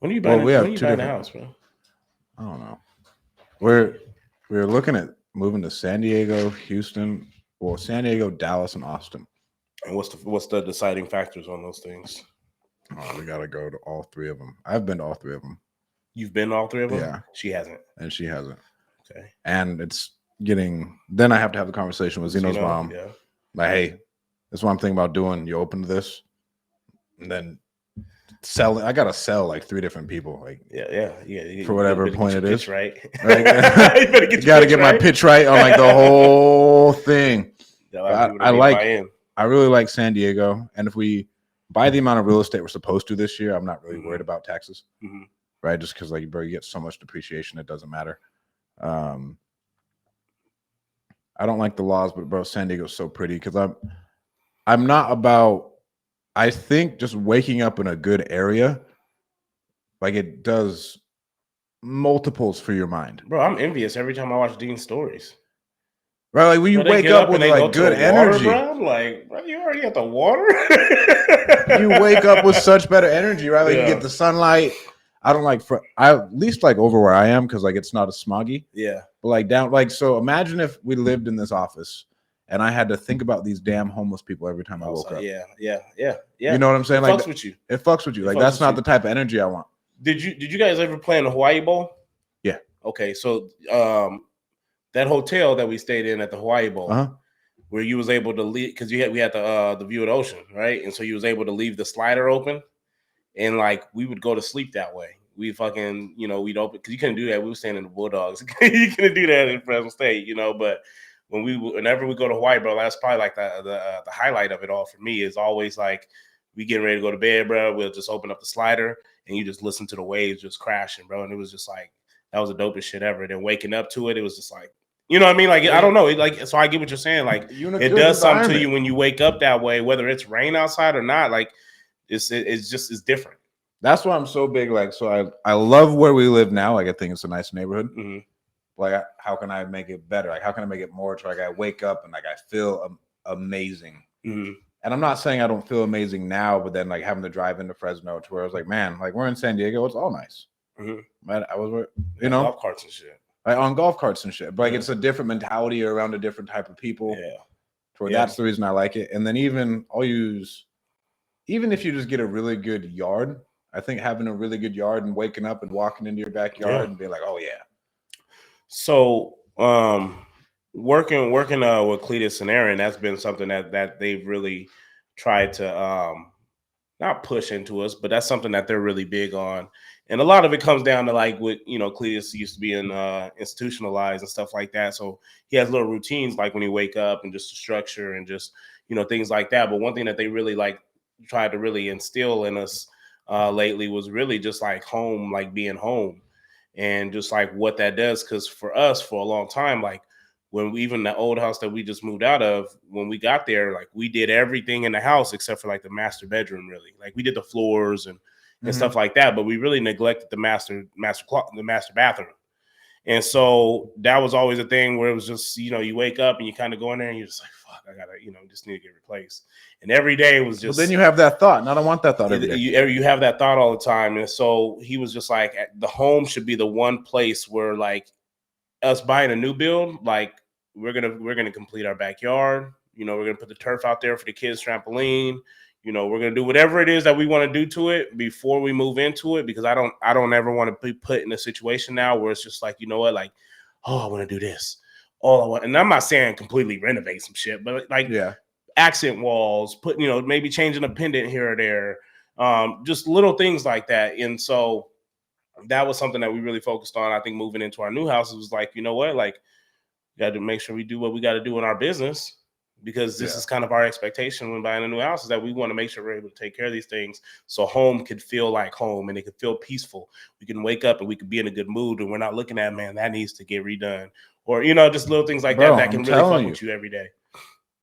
When are you Well, buying? we When have are you two buying the different. house, bro? I don't know. We're looking at moving to San Diego, Houston, well, San Diego, Dallas, and Austin. And what's the deciding factors on those things? Oh, we gotta go to all three of them. I've been to all three of them. You've been to all three of them? Yeah. She hasn't. And she hasn't. Okay. And it's getting. Then I have to have the conversation with Zeno's mom. Yeah. Like, hey, that's what I'm thinking about doing. You open to this, and then sell. I gotta sell like 3 different people. Like, yeah. For whatever point it is, right? Right? You gotta get my pitch right on like the whole thing. I really like San Diego, and if we buy the amount of real estate we're supposed to this year, I'm not really worried about taxes, right? Just because like, bro, you get so much depreciation, it doesn't matter. I don't like the laws, but bro, San Diego's so pretty because I'm not about. I think just waking up in a good area, like it does multiples for your mind. Bro, I'm envious every time I watch Dean's stories. Right, like when you wake up with like good energy, bro, I'm like, bro, you already at the water. You wake up with such better energy, right? Like you get the sunlight. I don't like. I at least like over where I am because like it's not as smoggy. Yeah, but like down, like so. Imagine if we lived in this office and I had to think about these damn homeless people every time I woke up. Yeah. You know what I'm saying? It like fucks with you. It fucks with you. Like that's not the type of energy I want. Did you guys ever play in the Hawaii Bowl? Yeah. Okay, so that hotel that we stayed in at the Hawaii Bowl, where you was able to leave because we had the view of the ocean, right? And so you was able to leave the slider open, and like we would go to sleep that way. We fucking we'd open because you couldn't do that. We were staying in the Bulldogs. You couldn't do that in Fresno State, But whenever we go to Hawaii, bro, that's probably like the highlight of it all for me. Is always like we getting ready to go to bed, bro. We'll just open up the slider and you just listen to the waves just crashing, bro. And it was just like that was the dopest shit ever. Then waking up to it, it was just like. You know what I mean? Like, I don't know. Like, so I get what you're saying. Like, it does something to you when you wake up that way, whether it's rain outside or not. Like, it's different. That's why I'm so big. Like, so I love where we live now. Like, I think it's a nice neighborhood. Like, how can I make it better? Like, how can I make it more? To like, I wake up and like I feel amazing. And I'm not saying I don't feel amazing now, but then like having to drive into Fresno to where I was like, man, like we're in San Diego, it's all nice. Man, I was, golf carts and shit. Like on golf carts and shit. But like it's a different mentality around a different type of people. That's the reason I like it. And then even if you just get a really good yard, I think having a really good yard and waking up and walking into your backyard and being like, oh yeah. So working with Cletus and Aaron, that's been something that they've really tried to not push into us, but that's something that they're really big on. And a lot of it comes down to like what, Cletus used to be in institutionalized and stuff like that. So he has little routines like when he wake up and just the structure and just, things like that. But one thing that they really like tried to really instill in us lately was really just like home, like being home and just like what that does. Cause for us for a long time, like when even the old house that we just moved out of, when we got there, like we did everything in the house except for like the master bedroom, really. Like we did the floors and stuff like that, but we really neglected the master bathroom. And so that was always a thing where it was just, you wake up and you kind of go in there and you're just like, fuck, I gotta, just need to get replaced. And every day it was just. Well, then you have that thought, and I don't want that thought every day. You have that thought all the time. And so he was just like, the home should be the one place where like us buying a new build, like we're gonna complete our backyard. We're gonna put the turf out there for the kids' trampoline. We're going to do whatever it is that we want to do to it before we move into it, because I don't ever want to be put in a situation now where it's just like, like, oh, I want to do this. All I want. And I'm not saying completely renovate some shit, but like accent walls, put, maybe changing a pendant here or there. Just little things like that. And so that was something that we really focused on. I think moving into our new house, it was like, like, we got to make sure we do what we got to do in our business. Because this is kind of our expectation when buying a new house, is that we want to make sure we're able to take care of these things so home could feel like home and it could feel peaceful. We can wake up and we could be in a good mood and we're not looking at, man, that needs to get redone. Or, just little things like that can really fuck with you every day.